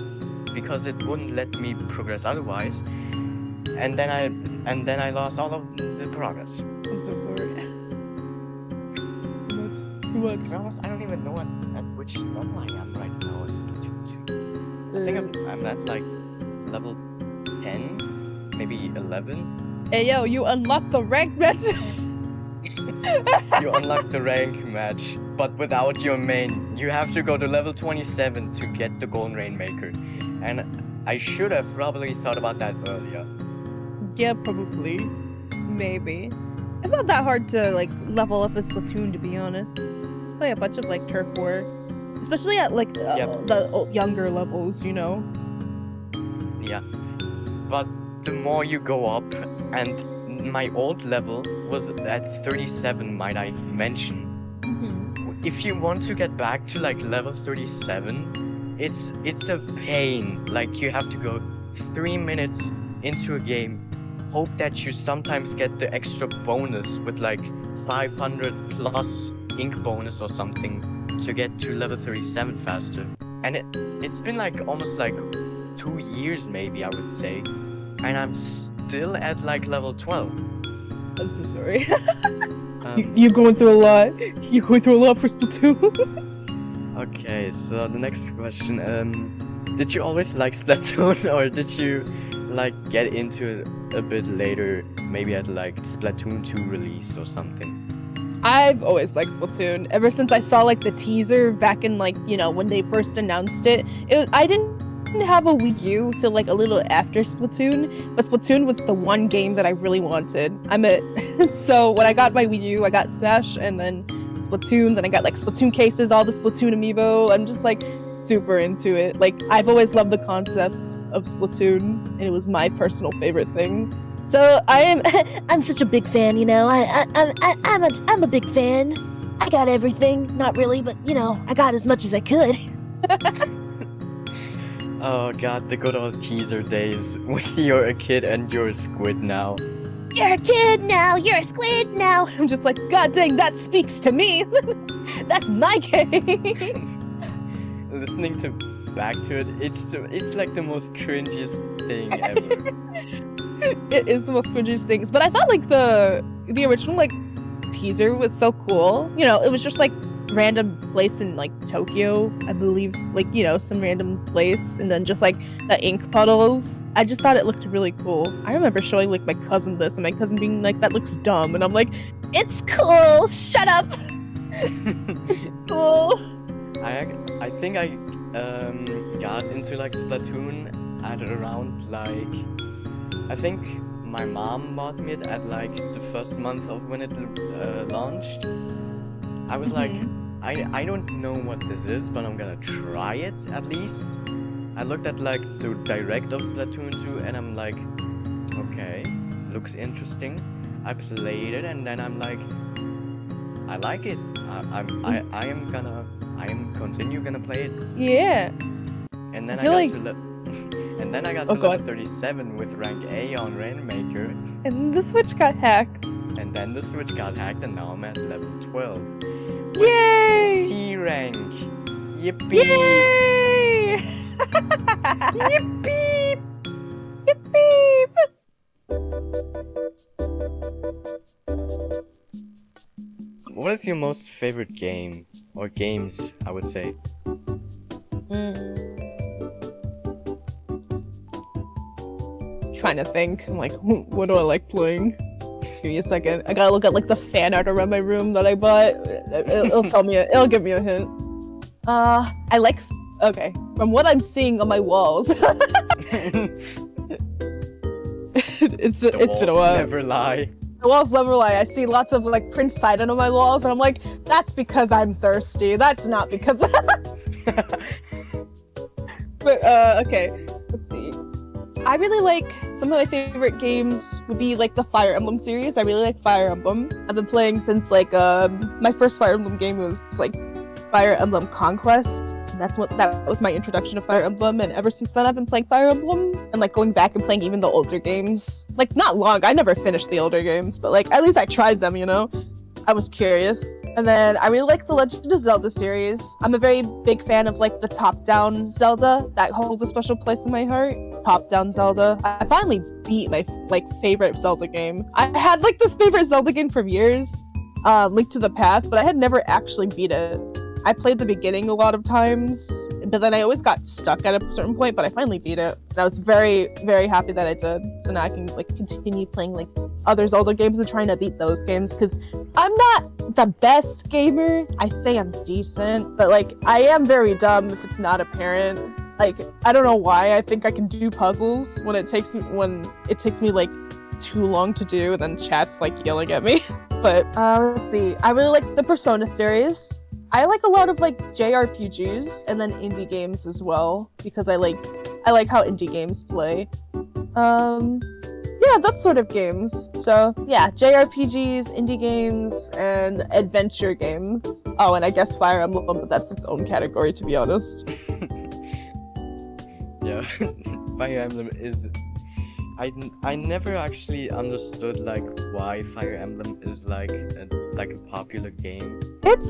because it wouldn't let me progress otherwise, and then I lost all of the progress. I'm so sorry. Too much. To be honest, I don't even know at which level I am right now in Splatoon 2. I think I'm at like level 10, maybe 11. Hey yo, you unlocked the rank match. You unlock the rank match, but without your main. You have to go to level 27 to get the Golden Rainmaker. And I should have probably thought about that earlier. Yeah, probably. Maybe. It's not that hard to like level up a Splatoon, to be honest. Just play a bunch of like turf war, especially at like the younger levels, you know. Yeah, but the more you go up, and my old level was at 37, might I mention. If you want to get back to like level 37, it's a pain. Like you have to go 3 minutes into a game, hope that you sometimes get the extra bonus with like 500 plus ink bonus or something to get to level 37 faster. And it's been like almost like 2 years maybe, I would say, and I'm still at like level 12. I'm so sorry. You're going through a lot. You're going through a lot for Splatoon. Okay, so the next question, did you always like Splatoon, or did you like get into it a bit later, maybe at like Splatoon 2 release or something? I've always liked Splatoon. Ever since I saw like the teaser back in like, you know, when they first announced it. I didn't have a Wii U till like a little after Splatoon, but Splatoon was the one game that I really wanted. So when I got my Wii U, I got Smash and then Splatoon, then I got like Splatoon cases, all the Splatoon amiibo. I'm just like super into it. Like I've always loved the concept of Splatoon, and it was my personal favorite thing. So I'm such a big fan, you know. I'm a big fan. I got everything, not really, but you know, I got as much as I could. Oh god, the good old teaser days when you're a kid and you're a squid now. You're a kid now, you're a squid now. I'm just like, god dang, that speaks to me. That's my game. Listening back to it, it's like the most cringiest thing ever. It is the most cringiest things, but I thought like the original like teaser was so cool. You know, it was just like random place in like Tokyo, I believe, like, you know, some random place, and then just like the ink puddles. I just thought it looked really cool. I remember showing like my cousin this, and my cousin being like, that looks dumb, and I'm like, it's cool, shut up. It's cool. I think I got into like Splatoon at around like, I think my mom bought me it at like the first month of when it launched. I was like, I don't know what this is, but I'm gonna try it at least. I looked at like the direct of Splatoon 2 and I'm like, okay, looks interesting. I played it and then I'm like, I like it. I am continue gonna play it. Yeah. And then I I feel got like- to and then I got Oh, to go level on. 37 with rank A on Rainmaker. And the Switch got hacked. And then the Switch got hacked, and now I'm at level 12. With Yay! C rank. Yippee! Yay! Yippee! Yippee! What is your most favorite game? Or games, I would say. Trying to think. I'm like, what do I like playing? Give me a second. I gotta look at like the fan art around my room that I bought. It'll tell me. It'll give me a hint. I like. Okay, from what I'm seeing on my walls, it's been a while. Never lie. The walls never lie. I see lots of like Prince Sidon on my walls, and I'm like, that's because I'm thirsty. That's not because. But okay, let's see. I really like some of my favorite games would be like the Fire Emblem series. I really like Fire Emblem. I've been playing since like my first Fire Emblem game was like Fire Emblem Conquest. That was my introduction to Fire Emblem, and ever since then I've been playing Fire Emblem and like going back and playing even the older games. Like not long. I never finished the older games, but like at least I tried them, you know? I was curious. And then I really like the Legend of Zelda series. I'm a very big fan of like the top-down Zelda. That holds a special place in my heart. Top-down Zelda. I finally beat my like favorite Zelda game. I had like this favorite Zelda game for years, Link to the Past, but I had never actually beat it. I played the beginning a lot of times, but then I always got stuck at a certain point, but I finally beat it. And I was very, very happy that I did. So now I can like continue playing like other Zelda games and trying to beat those games, because I'm not the best gamer. I say I'm decent, but like I am very dumb if it's not apparent. Like I don't know why I think I can do puzzles when it takes me like too long to do, and then chat's like yelling at me. But let's see. I really like the Persona series. I like a lot of like JRPGs and then indie games as well, because I like how indie games play. Yeah, that sort of games. So yeah, JRPGs, indie games, and adventure games. Oh, and I guess Fire Emblem, but that's its own category, to be honest. Yeah, Fire Emblem is. I never actually understood like why Fire Emblem is like a popular game. It's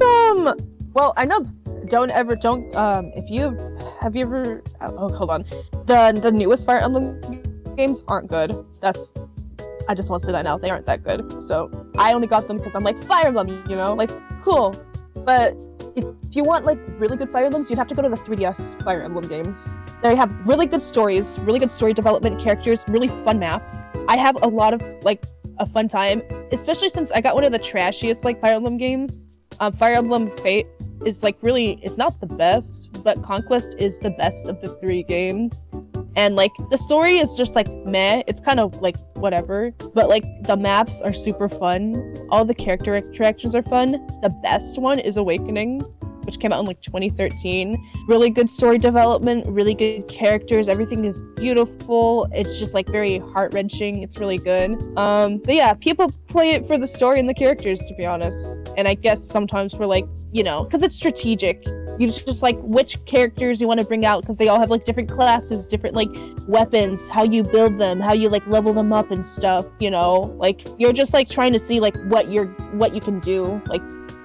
well, I know if you have you ever hold on. The newest Fire Emblem games aren't good. I just want to say that now. They aren't that good. So I only got them because I'm like Fire Emblem, you know, like cool. But if you want like really good Fire Emblems, you'd have to go to the 3DS Fire Emblem games. They have really good stories, really good story development, characters, really fun maps. I have a lot of like a fun time, especially since I got one of the trashiest like Fire Emblem games. Fire Emblem Fates is like really, it's not the best, but Conquest is the best of the 3 games. And like the story is just like meh, it's kind of like whatever, but like the maps are super fun. All the character interactions are fun. The best one is Awakening, which came out in like 2013. Really good story development, really good characters, everything is beautiful. It's just like very heart-wrenching. It's really good. But yeah, people play it for the story and the characters, to be honest. And I guess sometimes for like, you know, because it's strategic. You just like which characters you want to bring out, because they all have like different classes, different like weapons, how you build them, how you like level them up and stuff, you know? Like you're just like trying to see like what you can do like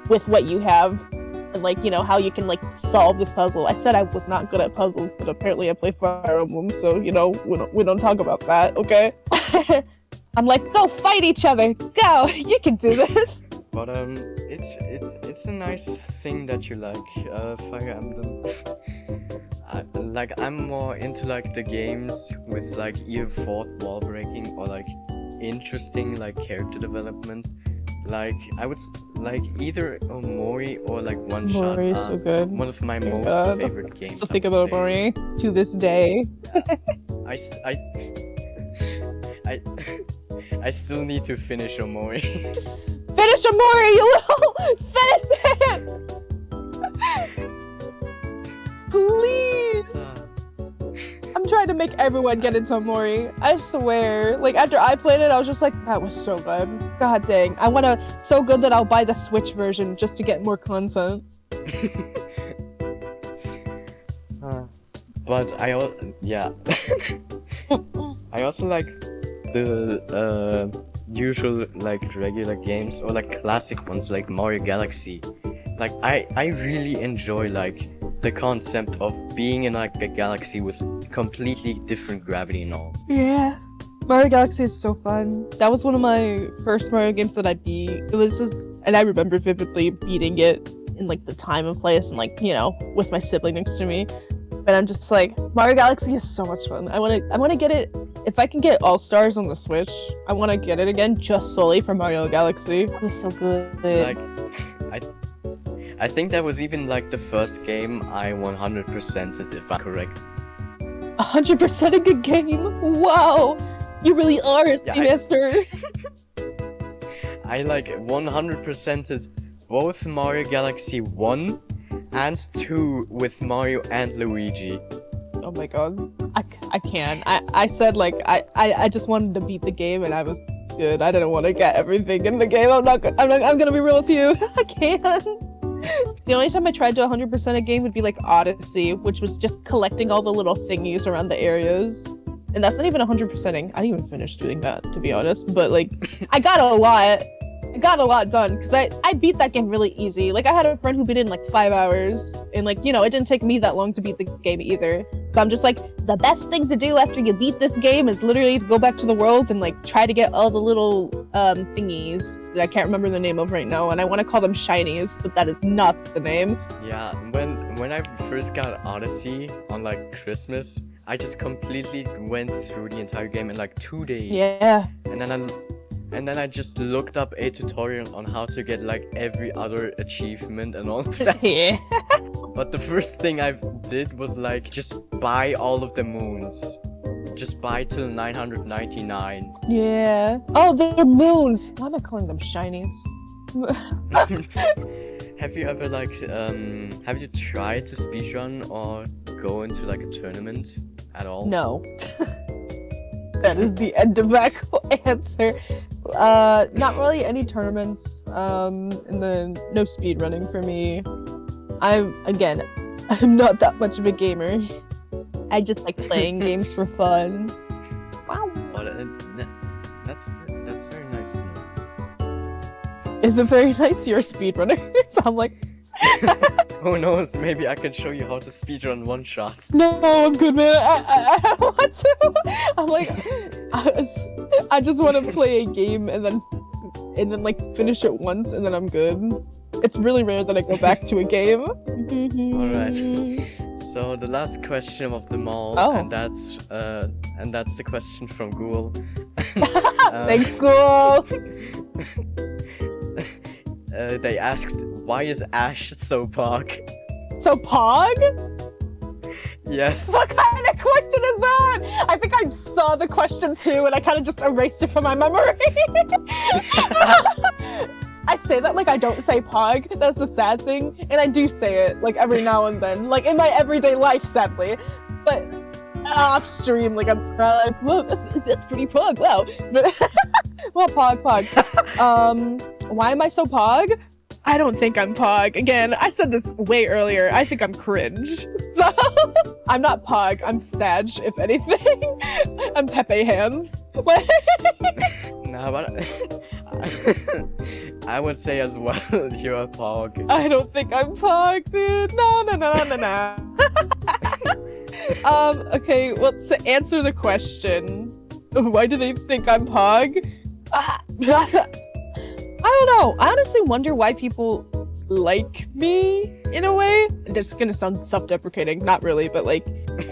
with what you have. And like, you know, how you can like solve this puzzle. I said I was not good at puzzles, but apparently I play Fire Emblem, so you know, we don't talk about that, okay? I'm like, go fight each other, go, you can do this. But it's a nice thing that you like Fire Emblem. I'm more into like the games with like either fourth wall breaking or like interesting like character development. Like I would like either Omori or like One Shot. Omori is so good. One of my most favorite games. Still think about Omori to this day. I still need to finish Omori. Finish Omori, you little finish it! Please! I'm trying trying to make everyone get into Mori. I swear. Like, after I played it, I was just like, that was so good. God dang. I want to... So good that I'll buy the Switch version just to get more content. But yeah. I also like the usual like regular games or like classic ones like Mario Galaxy. Like I really enjoy like the concept of being in like a galaxy with completely different gravity and all. Yeah. Mario Galaxy is so fun. That was one of my first Mario games that I beat. It was just, and I remember vividly beating it in like the time and place and like, you know, with my sibling next to me. But I'm just like, Mario Galaxy is so much fun. I wanna get it. If I can get All Stars on the Switch, I wanna get it again just solely for Mario Galaxy. It was so good. Like, I think that was even like the first game I 100%ed, if I'm correct. 100% a good game. Wow, you really are a master. I like 100%ed both Mario Galaxy 1 and 2 with Mario and Luigi. Oh my god. I can't. I said like I just wanted to beat the game and I was good. I didn't want to get everything in the game. I'm gonna be real with you. I can't. The only time I tried to 100% a game would be like Odyssey, which was just collecting all the little thingies around the areas. And that's not even 100%ing. I didn't even finish doing that, to be honest. But like, I got a lot done because I beat that game really easy. Like I had a friend who beat it in like 5 hours and like, you know, it didn't take me that long to beat the game either. So I'm just like, the best thing to do after you beat this game is literally to go back to the worlds and like try to get all the little thingies that I can't remember the name of right now, and I want to call them shinies, but that is not the name. Yeah, when I first got Odyssey on like Christmas, I just completely went through the entire game in like 2 days. Yeah. And then I just looked up a tutorial on how to get like every other achievement and all of that. Yeah. But the first thing I did was like just buy all of the moons. Just buy till 999. Yeah. Oh, they're moons. Why am I calling them shinies? Have you ever like have you tried to speedrun or go into like a tournament at all? No. That is the end of that answer. Not really any tournaments, and then no speed running for me. I'm not that much of a gamer. I just like playing games for fun. Wow. But that's very nice to know. Is it very nice? You're a speedrunner. So I'm like, who knows? Maybe I can show you how to speedrun one shot. no, I'm good, man. I don't want to. I'm like, I just want to play a game and then like finish it once and then I'm good. It's really rare that I go back to a game. Alright. So the last question of them all, and that's the question from Google. Thanks, Google. They asked, why is Ash so pog? So pog? Yes. What kind of question is that? I think I saw the question too and I kind of just erased it from my memory. I say that like I don't say pog. That's the sad thing. And I do say it like every now and then, like in my everyday life, sadly. But off stream, like I'm like, whoa, that's pretty pog. Wow. But well, pog. Why am I so pog? I don't think I'm pog. Again, I said this way earlier. I think I'm cringe. So I'm not pog. I'm Sag, if anything. I'm Pepe hands. Nah, but I would say as well you're a pog. I don't think I'm pog, dude. No. Okay, well, to answer the question, why do they think I'm pog? I don't know. I honestly wonder why people like me in a way. This is gonna sound self-deprecating, not really, but like,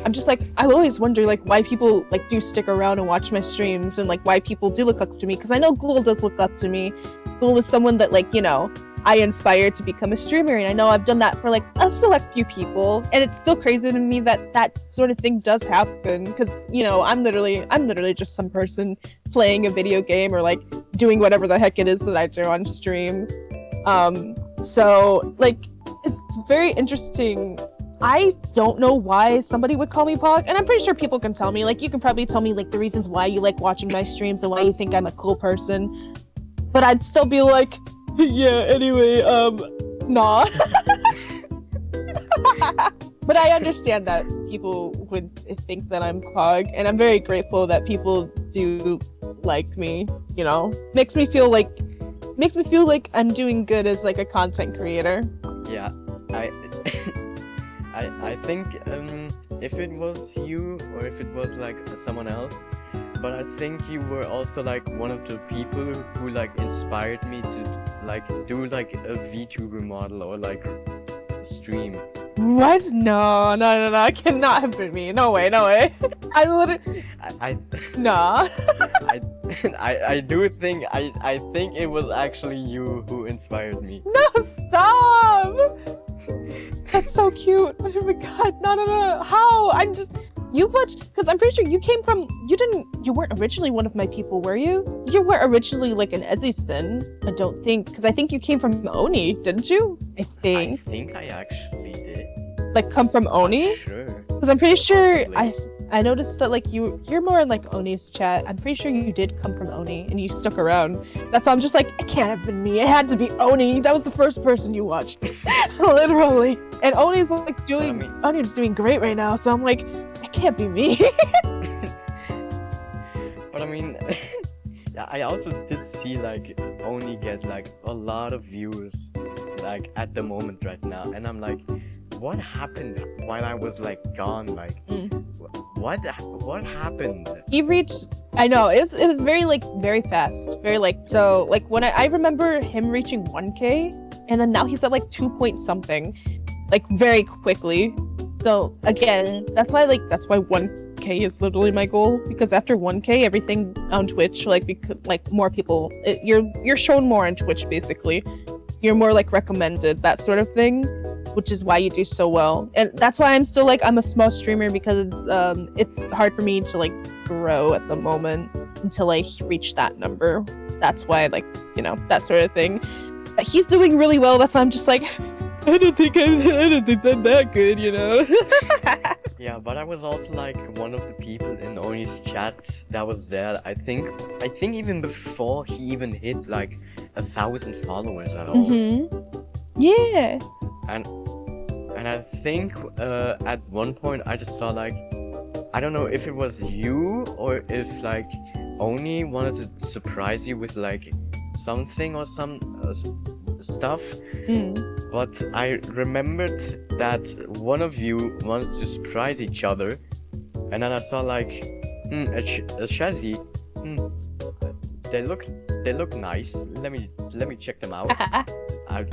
I'm just like, I always wonder like why people like do stick around and watch my streams and like why people do look up to me, because I know Google does look up to me. Google is someone that like, you know, I inspired to become a streamer, and I know I've done that for like a select few people, and it's still crazy to me that that sort of thing does happen, because you know I'm literally just some person playing a video game or like doing whatever the heck it is that I do on stream. So like it's very interesting. I don't know why somebody would call me Pog, and I'm pretty sure people can tell me. Like, you can probably tell me like the reasons why you like watching my streams and why you think I'm a cool person. But I'd still be like, yeah, anyway, nah. But I understand that people would think that I'm Pog, and I'm very grateful that people do like me, you know? Makes me feel like I'm doing good as like a content creator. Yeah, I I think if it was you or if it was like someone else, but I think you were also like one of the people who like inspired me to like do like a VTuber model or like a stream. What? No, it cannot have been me. No way. I literally. Nah. I do think I think it was actually you who inspired me. No, stop! That's so cute. Oh my god, no. How? You've watched, because I'm pretty sure you weren't originally one of my people, were you? You weren't originally like an Eziston, I don't think, because I think you came from Oni, didn't you? I think I actually did. Like come from Oni? Not sure. Because I'm pretty sure Possibly. I noticed that like you're more in like Oni's chat. I'm pretty sure you did come from Oni and you stuck around. That's why I'm just like, it can't have been me. It had to be Oni. That was the first person you watched. Literally. And Oni's like Oni's doing great right now, so I'm like, it can't be me. But I mean, yeah, I also did see like Oni get like a lot of views like at the moment right now, and I'm like, what happened while I was like gone? Like, what happened? He reached. I know it was very fast, very like so like when I remember him reaching 1K, and then now he's at like 2 point something, like very quickly. So again, that's why 1K is literally my goal, because after 1K, everything on Twitch like more people, you're shown more on Twitch basically. You're more like recommended, that sort of thing, which is why you do so well. And that's why I'm still like, I'm a small streamer, because it's hard for me to like grow at the moment until I reach that number. That's why, like, you know, that sort of thing. But he's doing really well. That's why I'm just like, I don't think I'm that good, you know? Yeah, but I was also like one of the people in Oni's chat that was there. I think even before he even hit like 1,000 followers at all. Yeah. And I think at one point I just saw like, I don't know if it was you or if like Oni wanted to surprise you with like something or some stuff. But I remembered that one of you wanted to surprise each other, and then I saw like a chassis. They look nice. Let me check them out. I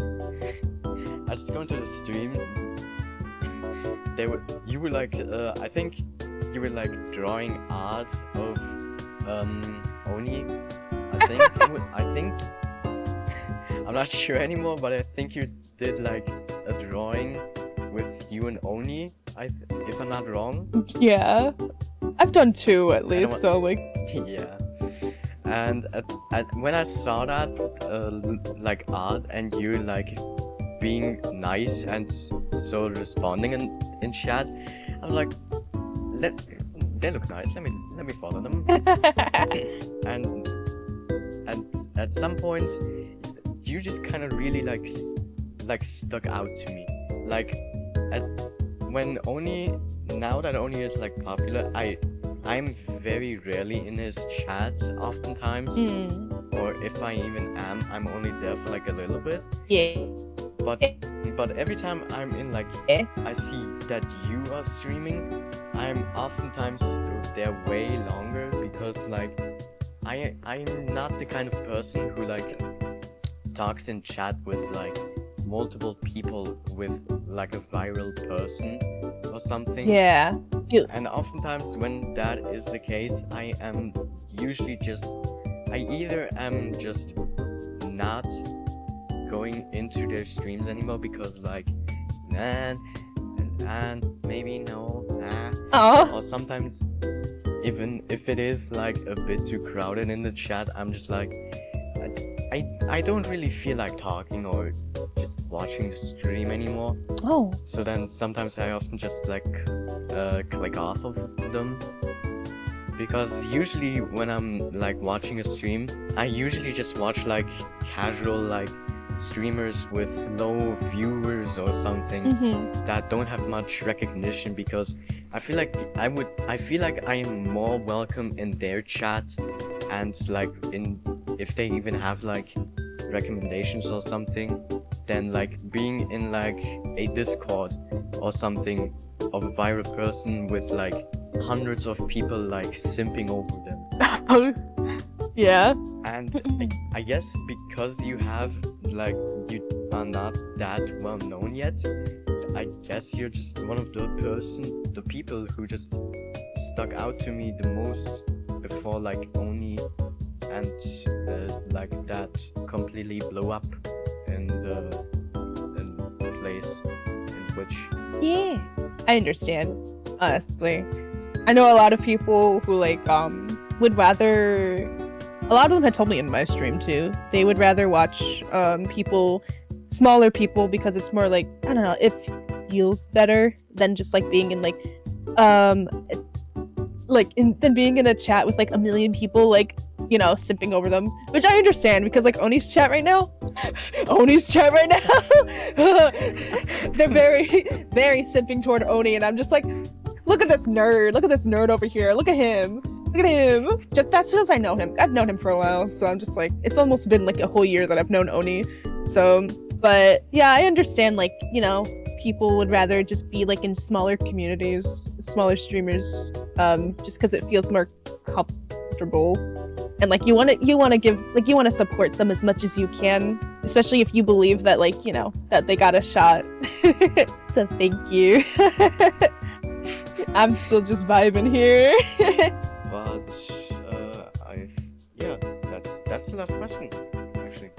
just go into the stream. You were like I think you were like drawing art of Oni. I think I'm not sure anymore, but I think you did like a drawing with you and Oni, if I'm not wrong. Yeah, I've done 2 at least, so like. Yeah. And when I saw that like art and you like being nice and so responding in chat, I was like, they look nice. Let me follow them. and at some point, you just kind of really like stuck out to me. Like now that Oni is like popular, I'm very rarely in his chat oftentimes, or if I even am, I'm only there for like a little bit. Yeah. But every time I'm in like, I see that you are streaming, I'm oftentimes there way longer, because like I'm not the kind of person who like talks in chat with like multiple people with like a viral person or something. Yeah. And oftentimes when that is the case, I am usually I either am just not going into their streams anymore because like, and maybe no, or sometimes even if it is like a bit too crowded in the chat, I'm just like, I I don't really feel like talking or just watching the stream anymore. Oh. So then sometimes I often just like click off of them. Because usually when I'm like watching a stream, I usually just watch like casual like streamers with low viewers or something that don't have much recognition, because I feel like I am more welcome in their chat, and like if they even have like recommendations or something, than like being in like a Discord or something of a viral person with like hundreds of people like simping over them. Yeah. And I guess because you are not that well known yet, I guess you're just one of the people who just stuck out to me the most before like Oni and like that completely blew up in the place in which. Yeah, I understand, honestly. I know a lot of people who like would rather, a lot of them had told me in my stream too, they would rather watch smaller people, because it's more like, I don't know, it feels better than just like being in like than being in a chat with like a million people like, you know, simping over them, which I understand, because like Oni's chat right now, they're very, very simping toward Oni, and I'm just like, look at this nerd over here, look at him. That's just I know him. I've known him for a while, so I'm just like, it's almost been like a whole year that I've known Oni. So, but yeah, I understand, like, you know, people would rather just be like in smaller communities, smaller streamers, just because it feels more comfortable. And like you want to support them as much as you can, especially if you believe that, like, you know, that they got a shot. So thank you. I'm still just vibing here. But yeah, that's the last question actually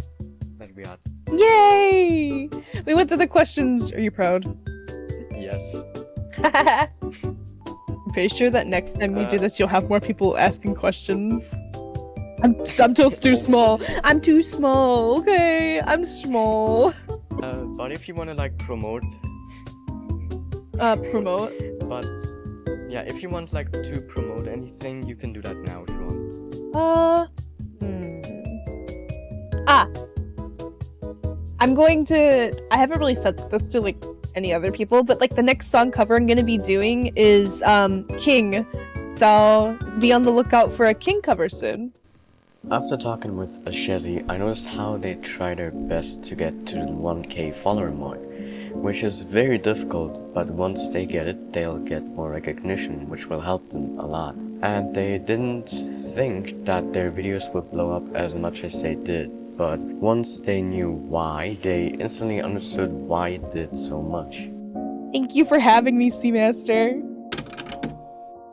that we had. Yay! We went through the questions. Are you proud? Yes. I'm pretty sure that next time we do this, you'll have more people asking questions. I'm still too small. I'm too small. Okay, I'm small. But if you want to like promote. But yeah, if you want like to promote anything, you can do that now if you want. I haven't really said this to like any other people, but like the next song cover I'm gonna be doing is King. So be on the lookout for a King cover soon. After talking with Shezi, I noticed how they try their best to get to the 1K follower mark, which is very difficult, but once they get it, they'll get more recognition, which will help them a lot. And they didn't think that their videos would blow up as much as they did, but once they knew why, they instantly understood why it did so much. Thank you for having me, Seamaster.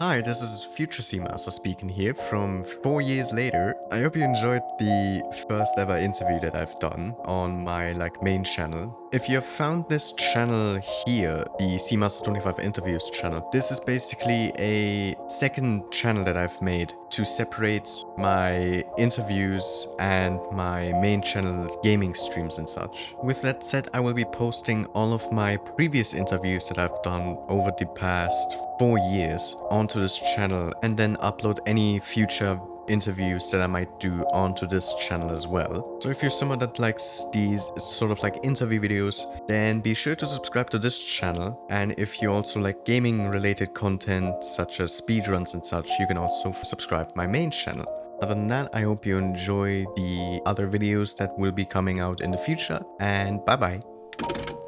Hi, this is Future Seamaster speaking here from 4 years later. I hope you enjoyed the first ever interview that I've done on my main channel. If you have found this channel here, the Seamaster25 Interviews channel, this is basically a second channel that I've made to separate my interviews and my main channel gaming streams and such. With that said, I will be posting all of my previous interviews that I've done over the past 4 years onto this channel, and then upload any future interviews that I might do onto this channel as well. So if you're someone that likes these sort of interview videos, then be sure to subscribe to this channel. And if you also like gaming related content such as speedruns and such, you can also subscribe to my main channel. Other than that, I hope you enjoy the other videos that will be coming out in the future, and bye bye.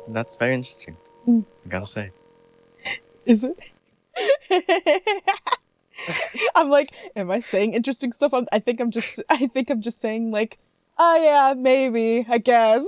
That's very interesting, I gotta say. Is it? I'm like, am I saying interesting stuff? I think I'm just saying like, oh yeah, maybe, I guess.